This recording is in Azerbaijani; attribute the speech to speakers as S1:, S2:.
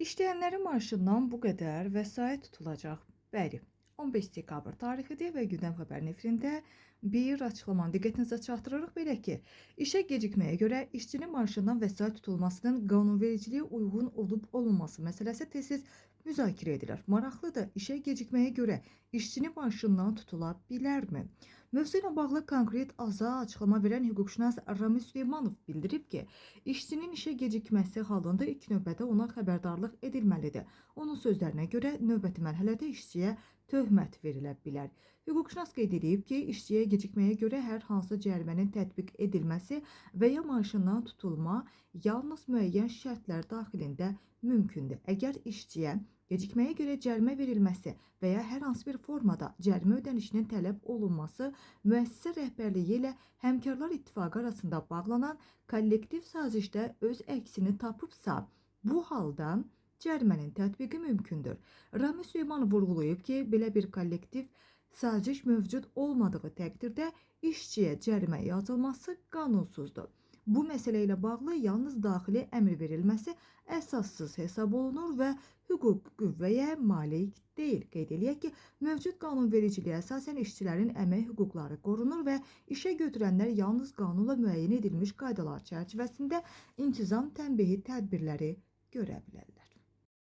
S1: İşləyənlərin maaşından bu qədər vəsait tutulacaq. Bəli, 15 dekabr tarixidir və Gündəm Xəbər nefrində bir açıqlamanı diqqətinizə çatdırırıq. Belə ki, işə gecikməyə görə işçinin maaşından vəsait tutulmasının qanunvericiliyə uyğun olub-olunması məsələsi tez-tez müzakirə edilir. Maraqlıdır, işə gecikməyə görə işçinin maaşından tutula bilərmi? Mövzu ilə bağlı konkret açıqlama verən hüquqşünas Rami Süleymanov bildirib ki, işçinin işə gecikməsi halında ilk növbədə ona xəbərdarlıq edilməlidir. Onun sözlərinə görə növbəti mərhələdə işçiyə töhmət verilə bilər. Hüquqşünas qeyd edib ki, işçiyə gecikməyə görə hər hansı cərimənin tətbiq edilməsi və ya maaşından tutulma yalnız müəyyən şərtlər daxilində mümkündür. Əgər işçiyə gecikməyə görə cərimə verilməsi və ya hər hansı bir formada cərimə ödənişinin tələb olunması müəssisə rəhbərliyi ilə Həmkarlar İttifaqı arasında bağlanan kollektiv sazişdə öz əksini tapıbsa, bu halda cərimənin tətbiqi mümkündür. Rami Süleymanov vurğulayıb ki, belə bir kollektiv saziş mövcud olmadığı təqdirdə işçiyə cərimə yazılması qanunsuzdur. Bu məsələ ilə bağlı yalnız daxili əmr verilməsi əsassız hesab olunur və hüquq qüvvəyə malik deyil. Qeyd eləyək ki, mövcud qanunvericiliyə əsasən işçilərin əmək hüquqları qorunur və işə götürənlər yalnız qanunla müəyyən edilmiş qaydalar çərçivəsində intizam tənbihi tədbirləri görə bilərlər.